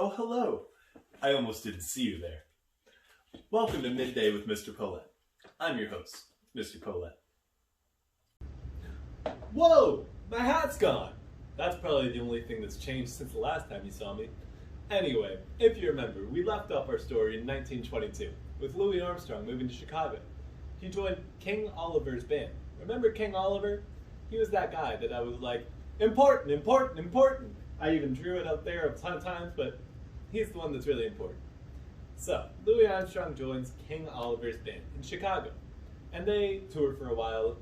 Oh, hello. I almost didn't see you there. Welcome to Midday with Mr. Polett. I'm your host, Mr. Polett. Whoa! My hat's gone! That's probably the only thing that's changed since the last time you saw me. Anyway, if you remember, we left off our story in 1922, with Louis Armstrong moving to Chicago. He joined King Oliver's band. Remember King Oliver? He was that guy that I was like, important, important, important! I even drew it up there a ton of times, but he's the one that's really important. So, Louis Armstrong joins King Oliver's band in Chicago. And they tour for a while.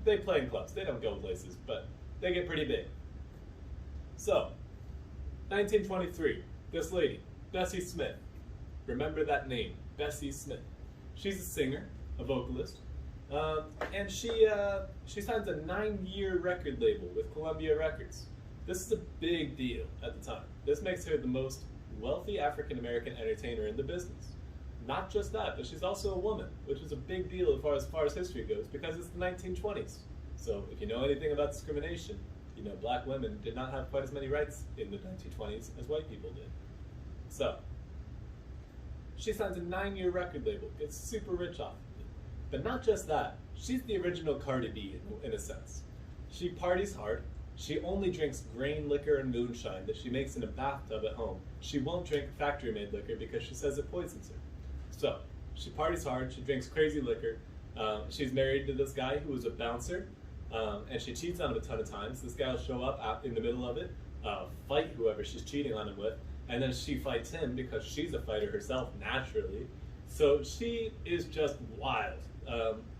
They play in clubs. They don't go places, but they get pretty big. So, 1923, this lady, Bessie Smith. Remember that name, Bessie Smith. She's a singer, a vocalist, and she signs a 9-year record label with Columbia Records. This is a big deal at the time. This makes her the most wealthy African-American entertainer in the business. Not just that, but she's also a woman, which is a big deal as far as history goes, because it's the 1920s. So if you know anything about discrimination, you know black women did not have quite as many rights in the 1920s as white people did. So, she signs a 9-year record label, gets super rich off of it. But not just that, she's the original Cardi B in a sense. She parties hard. She only drinks grain liquor and moonshine that she makes in a bathtub at home. She won't drink factory-made liquor because she says it poisons her. So, she parties hard, she drinks crazy liquor. She's married to this guy who was a bouncer, and she cheats on him a ton of times. This guy will show up in the middle of it, fight whoever she's cheating on him with, and then she fights him because she's a fighter herself, naturally. So she is just wild.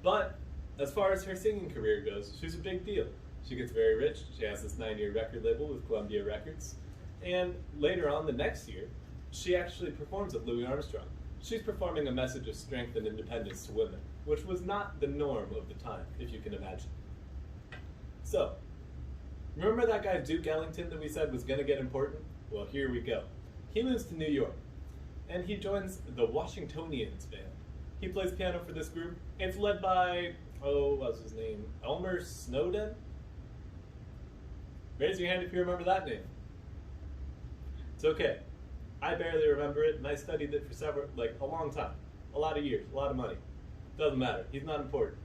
But as far as her singing career goes, she's a big deal. She gets very rich. She has this 9-year record label with Columbia Records. And later on, the next year, she actually performs with Louis Armstrong. She's performing a message of strength and independence to women, which was not the norm of the time, if you can imagine. So, remember that guy Duke Ellington that we said was going to get important? Well, here we go. He moves to New York, and he joins the Washingtonians band. He plays piano for this group. It's led by, what's his name? Elmer Snowden? Raise your hand if you remember that name. It's okay. I barely remember it, and I studied it for a long time. A lot of years, a lot of money. Doesn't matter. He's not important.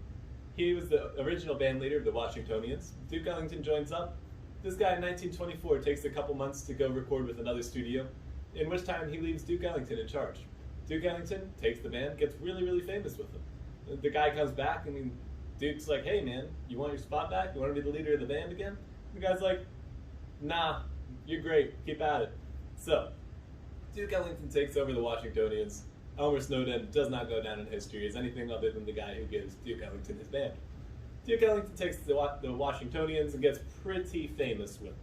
He was the original band leader of the Washingtonians. Duke Ellington joins up. This guy in 1924 takes a couple months to go record with another studio, in which time he leaves Duke Ellington in charge. Duke Ellington takes the band, gets really, really famous with them. The guy comes back, and Duke's like, hey man, you want your spot back? You want to be the leader of the band again? The guy's like, nah, you're great, keep at it. So, Duke Ellington takes over the Washingtonians. Elmer Snowden does not go down in history as anything other than the guy who gives Duke Ellington his band. Duke Ellington takes the Washingtonians and gets pretty famous with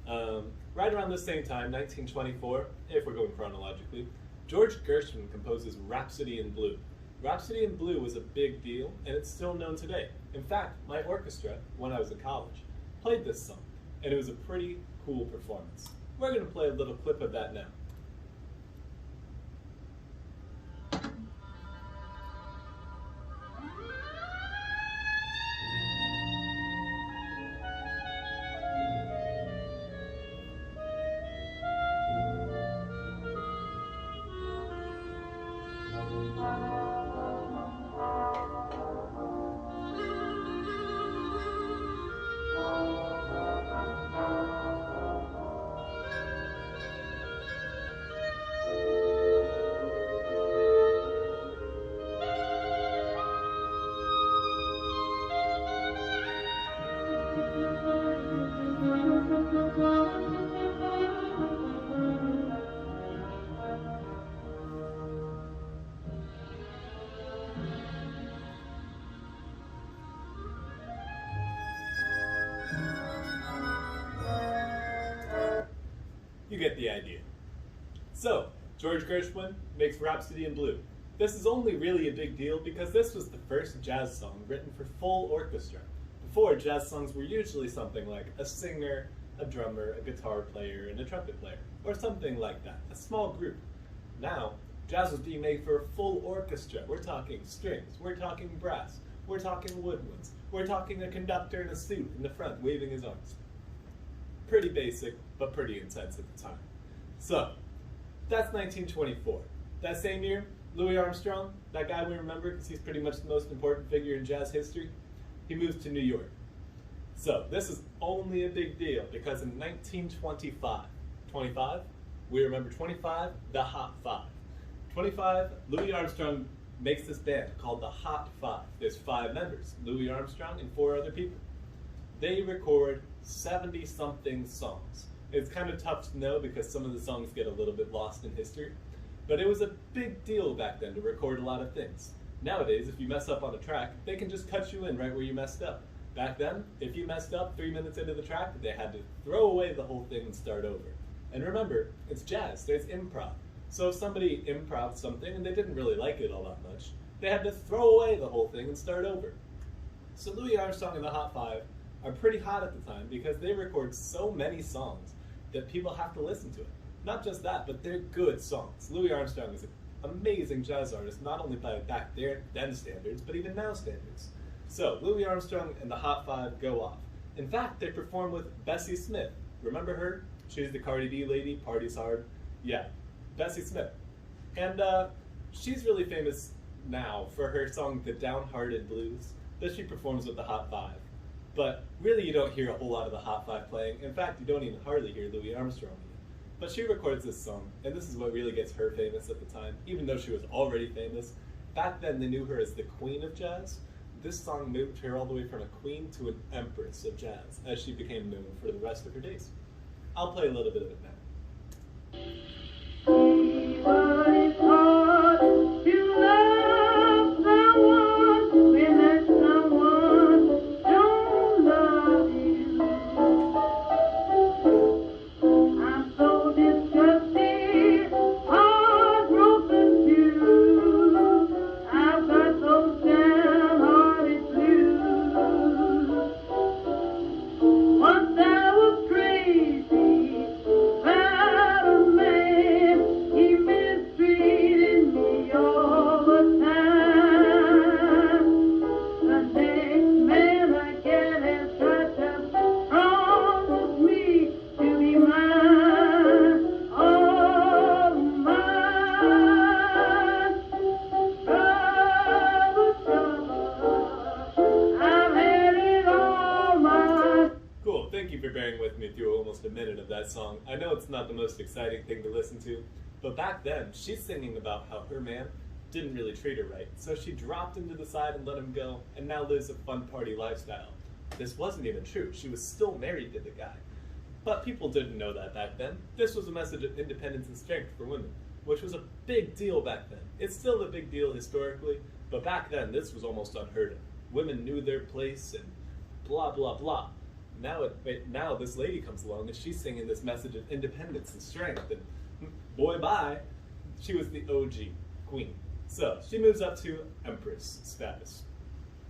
them. Right around the same time, 1924, if we're going chronologically, George Gershwin composes Rhapsody in Blue. Rhapsody in Blue was a big deal, and it's still known today. In fact, my orchestra, when I was in college, played this song, and it was a pretty cool performance. We're going to play a little clip of that now. You get the idea. So, George Gershwin makes Rhapsody in Blue. This is only really a big deal because this was the first jazz song written for full orchestra. Before, jazz songs were usually something like a singer, a drummer, a guitar player, and a trumpet player, or something like that, a small group. Now, jazz was being made for a full orchestra. We're talking strings, we're talking brass, we're talking woodwinds, we're talking a conductor in a suit in the front waving his arms. Pretty basic, but pretty intense at the time. So, that's 1924. That same year, Louis Armstrong, that guy we remember because he's pretty much the most important figure in jazz history, he moves to New York. So, this is only a big deal because in 1925, 25, we remember 25, the Hot Five. 25, Louis Armstrong makes this band called the Hot Five. There's 5 members, Louis Armstrong and 4 other people. They record 70-something songs. It's kind of tough to know because some of the songs get a little bit lost in history, but it was a big deal back then to record a lot of things. Nowadays, if you mess up on a track, they can just cut you in right where you messed up. Back then, if you messed up 3 minutes into the track, they had to throw away the whole thing and start over. And remember, it's jazz, there's improv. So if somebody improved something and they didn't really like it all that much, they had to throw away the whole thing and start over. So Louis Armstrong and the Hot Five are pretty hot at the time because they record so many songs that people have to listen to it. Not just that, but they're good songs. Louis Armstrong is an amazing jazz artist, not only by back then standards, but even now standards. So Louis Armstrong and the Hot Five go off. In fact, they perform with Bessie Smith. Remember her? She's the Cardi B lady, parties hard. Yeah, Bessie Smith. And she's really famous now for her song The Downhearted Blues that she performs with the Hot Five. But really you don't hear a whole lot of the Hot Five playing. In fact, you don't even hardly hear Louis Armstrong in it. But she records this song, and this is what really gets her famous at the time, even though she was already famous. Back then they knew her as the Queen of Jazz. This song moved her all the way from a queen to an empress of jazz, as she became known for the rest of her days. I'll play a little bit of it now. With me through almost a minute of that song. I know it's not the most exciting thing to listen to, but back then she's singing about how her man didn't really treat her right, so she dropped him to the side and let him go, and now lives a fun party lifestyle. This wasn't even true. She was still married to the guy. But people didn't know that back then. This was a message of independence and strength for women, which was a big deal back then. It's still a big deal historically, but back then this was almost unheard of. Women knew their place and blah, blah, blah. Now this lady comes along and she's singing this message of independence and strength, and boy bye, she was the OG queen. So she moves up to Empress status.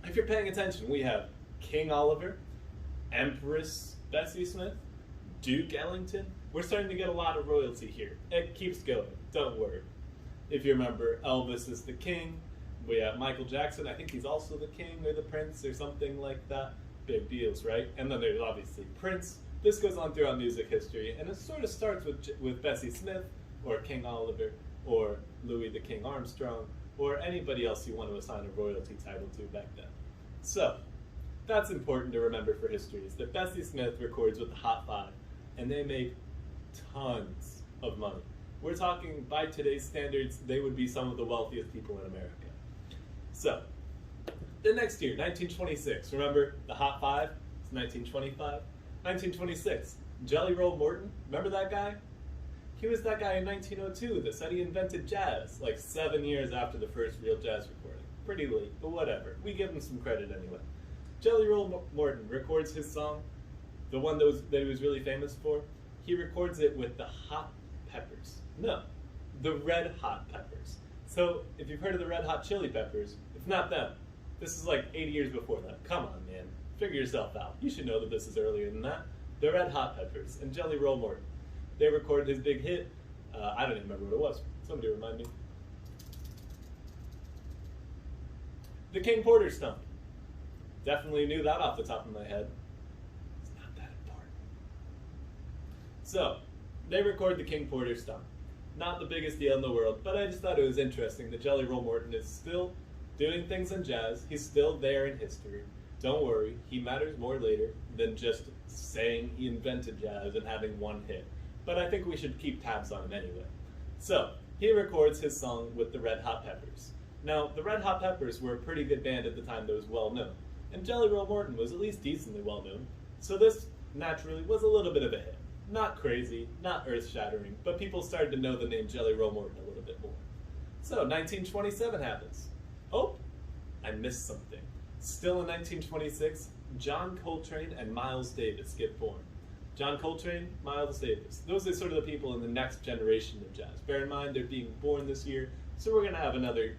If you're paying attention, we have King Oliver, Empress Bessie Smith, Duke Ellington. We're starting to get a lot of royalty here. It keeps going, don't worry. If you remember, Elvis is the king. We have Michael Jackson, I think he's also the king or the prince or something like that. Big deals, right? And then there's obviously Prince. This goes on throughout music history, and it sort of starts with Bessie Smith, or King Oliver, or Louis the King Armstrong, or anybody else you want to assign a royalty title to back then. So, that's important to remember for history, is that Bessie Smith records with the Hot Five, and they make tons of money. We're talking, by today's standards, they would be some of the wealthiest people in America. So, the next year, 1926, remember the Hot Five? It's 1925. 1926, Jelly Roll Morton, remember that guy? He was that guy in 1902 that said he invented jazz, like 7 years after the first real jazz recording. Pretty late, but whatever. We give him some credit anyway. Jelly Roll Morton records his song, the one that he was really famous for. He records it with the Hot Peppers. No, the Red Hot Peppers. So, if you've heard of the Red Hot Chili Peppers, it's not them. This is like 80 years before that. Come on, man. Figure yourself out. You should know that this is earlier than that. The Red Hot Peppers and Jelly Roll Morton. They recorded his big hit. I don't even remember what it was. Somebody remind me. The King Porter Stump. Definitely knew that off the top of my head. It's not that important. So, they record the King Porter stomp. Not the biggest deal in the world, but I just thought it was interesting that Jelly Roll Morton is still doing things in jazz. He's still there in history. Don't worry, he matters more later than just saying he invented jazz and having one hit. But I think we should keep tabs on him anyway. So, he records his song with the Red Hot Peppers. Now, the Red Hot Peppers were a pretty good band at the time that was well known, and Jelly Roll Morton was at least decently well known, so this naturally was a little bit of a hit. Not crazy, not earth-shattering, but people started to know the name Jelly Roll Morton a little bit more. So, 1927 happens. Oh, I missed something. Still in 1926, John Coltrane and Miles Davis get born. John Coltrane, Miles Davis. Those are sort of the people in the next generation of jazz. Bear in mind, they're being born this year, so we're going to have another,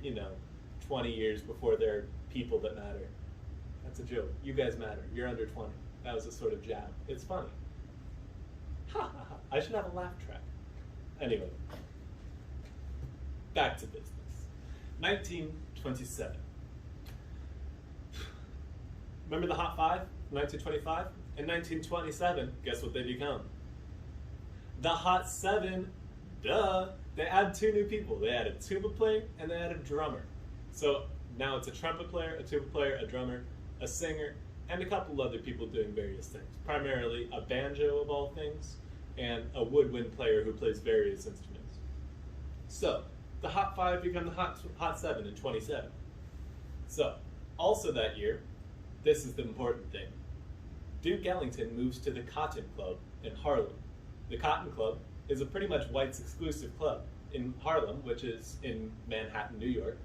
20 years before they're people that matter. That's a joke. You guys matter. You're under 20. That was a sort of jab. It's funny. Ha ha ha. I should have a laugh track. Anyway, back to business. 1927. Remember the Hot Five, 1925? In 1927, guess what they become? The Hot Seven. Duh! They add two new people. They add a tuba player and they add a drummer. So now it's a trumpet player, a tuba player, a drummer, a singer, and a couple other people doing various things. Primarily a banjo of all things, and a woodwind player who plays various instruments. So the Hot Five become the Hot Seven in 27. So also that year, this is the important thing. Duke Ellington moves to the Cotton Club in Harlem. The Cotton Club is a pretty much whites exclusive club in Harlem, which is in Manhattan, New York.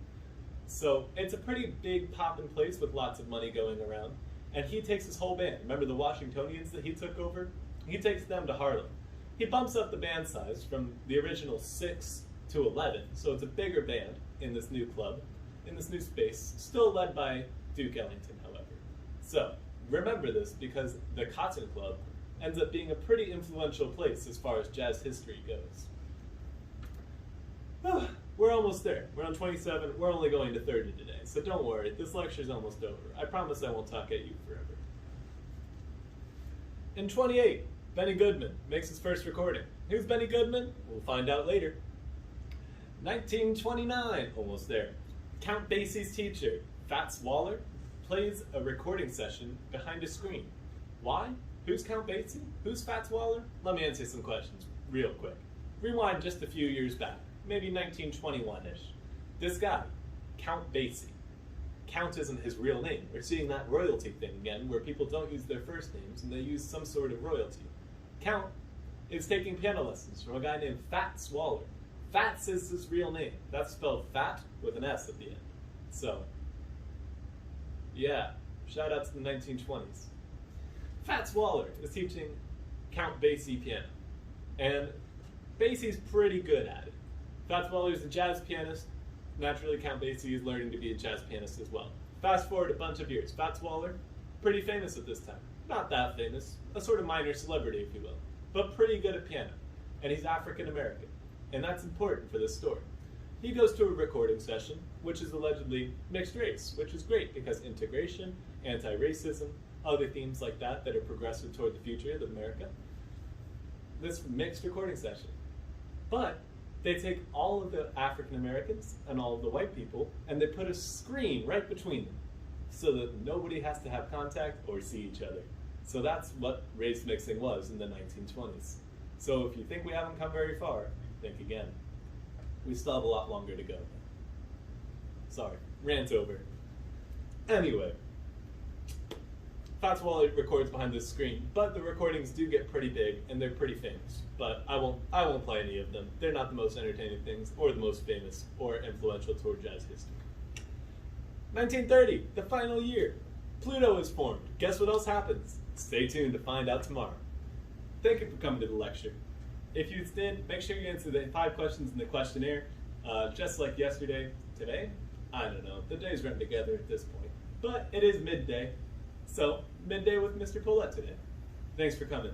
So it's a pretty big poppin' place with lots of money going around. And he takes his whole band. Remember the Washingtonians that he took over? He takes them to Harlem. He bumps up the band size from the original 6 to 11, so it's a bigger band in this new club, in this new space, still led by Duke Ellington, however. So, remember this because the Cotton Club ends up being a pretty influential place as far as jazz history goes. We're almost there. We're on 27. We're only going to 30 today, so don't worry. This lecture's almost over. I promise I won't talk at you forever. In 28, Benny Goodman makes his first recording. Who's Benny Goodman? We'll find out later. 1929, almost there. Count Basie's teacher, Fats Waller, plays a recording session behind a screen. Why? Who's Count Basie? Who's Fats Waller? Let me answer some questions real quick. Rewind just a few years back, maybe 1921-ish. This guy, Count Basie. Count isn't his real name. We're seeing that royalty thing again, where people don't use their first names and they use some sort of royalty. Count is taking piano lessons from a guy named Fats Waller. Fats is his real name. That's spelled fat with an S at the end. So, yeah, shout out to the 1920s. Fats Waller is teaching Count Basie piano. And Basie's pretty good at it. Fats Waller is a jazz pianist. Naturally, Count Basie is learning to be a jazz pianist as well. Fast forward a bunch of years. Fats Waller, pretty famous at this time. Not that famous, a sort of minor celebrity, if you will, but pretty good at piano. And he's African American. And that's important for this story. He goes to a recording session, which is allegedly mixed race, which is great because integration, anti-racism, other themes like that that are progressive toward the future of America. This mixed recording session. But they take all of the African Americans and all of the white people and they put a screen right between them so that nobody has to have contact or see each other. So that's what race mixing was in the 1920s. So if you think we haven't come very far, think again. We still have a lot longer to go. Sorry, rant over. Anyway, Fats Waller records behind this screen, but the recordings do get pretty big and they're pretty famous. But I won't play any of them. They're not the most entertaining things, or the most famous, or influential toward jazz history. 1930, the final year. Pluto is formed. Guess what else happens? Stay tuned to find out tomorrow. Thank you for coming to the lecture. If you did, make sure you answer the 5 questions in the questionnaire, just like yesterday. Today? I don't know. The days run together at this point. But it is midday. So, midday with Mr. Polett today. Thanks for coming.